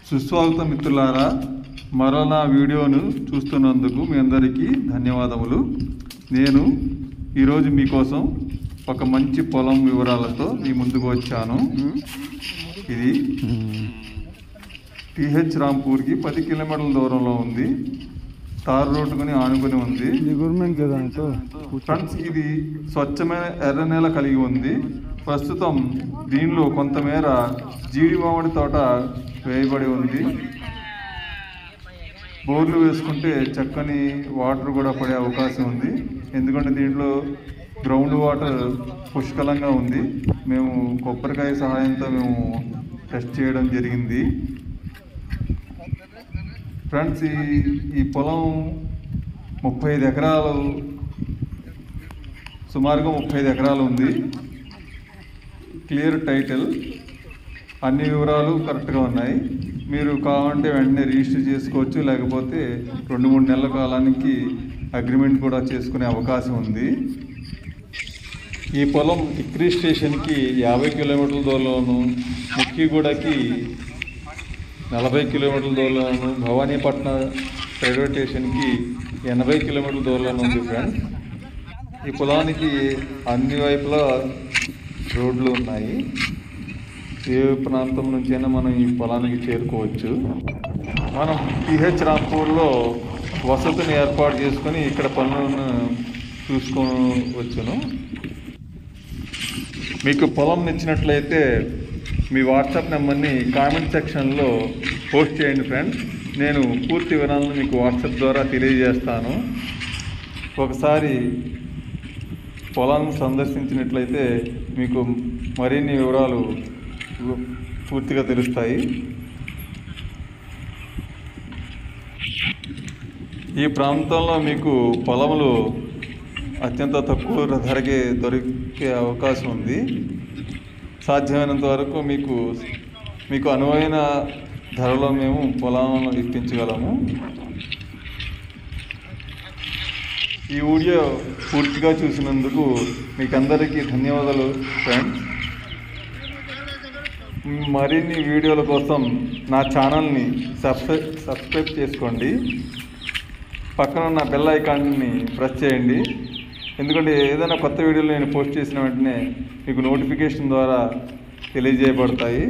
సుస్వాగతం మిత్రులారా, మరో నా వీడియోను చూస్తున్నందుకు మీ అందరికీ ధన్యవాదములు. నేను ఈరోజు మీకోసం ఒక మంచి పొలం వివరాలతో మీ ముందుకు వచ్చాను. ఇది టీహెచ్ రాంపూర్కి 10 కిలోమీటర్ల దూరంలో ఉంది. తారు రోడ్డుకుని ఆనుకుని ఉంది. ఫ్రెండ్స్, ఇది స్వచ్ఛమైన ఎర్ర నేల కలిగి ఉంది. ప్రస్తుతం దీనిలో కొంతమేర జీడి మామిడి తోట వేయబడి ఉంది. బోర్లు వేసుకుంటే చక్కని వాటర్ కూడా పడే అవకాశం ఉంది. ఎందుకంటే దీంట్లో గ్రౌండ్ వాటర్ పుష్కలంగా ఉంది. మేము కొబ్బరికాయ సహాయంతో టెస్ట్ చేయడం జరిగింది. ఫ్రెండ్స్, ఈ పొలం 35 ఎకరాలు, సుమారుగా 35 ఎకరాలు ఉంది. క్లియర్ టైటిల్, అన్ని వివరాలు కరెక్ట్గా ఉన్నాయి. మీరు కావాలంటే వెంటనే రిజిస్టర్ చేసుకోవచ్చు, లేకపోతే 2-3 నెలల కాలానికి అగ్రిమెంట్ కూడా చేసుకునే అవకాశం ఉంది. ఈ పొలం ఇక్రీ స్టేషన్కి 50 కిలోమీటర్ల దూరంలోను, ముక్కిగూడకి 40 కిలోమీటర్ల దూరంలోను, భవానీపట్నం రైల్వే స్టేషన్కి 80 కిలోమీటర్ల దూరంలో ఉంది. ఫ్రెండ్స్, ఈ పొలానికి అన్ని వైపులా రోడ్లు ఉన్నాయి. ఏ ప్రాంతం నుంచైనా మనం ఈ పొలానికి చేరుకోవచ్చు. మనం టీహెచ్ రాంపూర్లో వసతిని ఏర్పాటు చేసుకొని ఇక్కడ పనులను చూసుకోవచ్చును. మీకు పొలం నచ్చినట్లయితే మీ వాట్సాప్ నెంబర్ని కామెంట్ సెక్షన్లో పోస్ట్ చేయండి ఫ్రెండ్స్. నేను పూర్తి వివరాలను మీకు వాట్సాప్ ద్వారా తెలియజేస్తాను. ఒకసారి పొలాన్ని సందర్శించినట్లయితే మీకు మరిన్ని వివరాలు పూర్తిగా తెలుస్తాయి. ఈ ప్రాంతంలో మీకు పొలములు అత్యంత తక్కువ ధరకే దొరికే అవకాశం ఉంది. సాధ్యమైనంత వరకు మీకు అనువైన ధరలో మేము పొలాలను ఇప్పించగలము. ఈ వీడియో పూర్తిగా చూసినందుకు మీకు అందరికీ ధన్యవాదాలు ఫ్రెండ్స్. మరిన్ని వీడియోల కోసం నా ఛానల్ని సబ్స్క్రైబ్ చేసుకోండి. పక్కన ఉన్న బెల్ ఐకాన్ని ప్రెస్ చేయండి. ఎందుకంటే ఏదైనా కొత్త వీడియోలు నేను పోస్ట్ చేసిన వెంటనే మీకు నోటిఫికేషన్ ద్వారా తెలియజేయబడతాయి.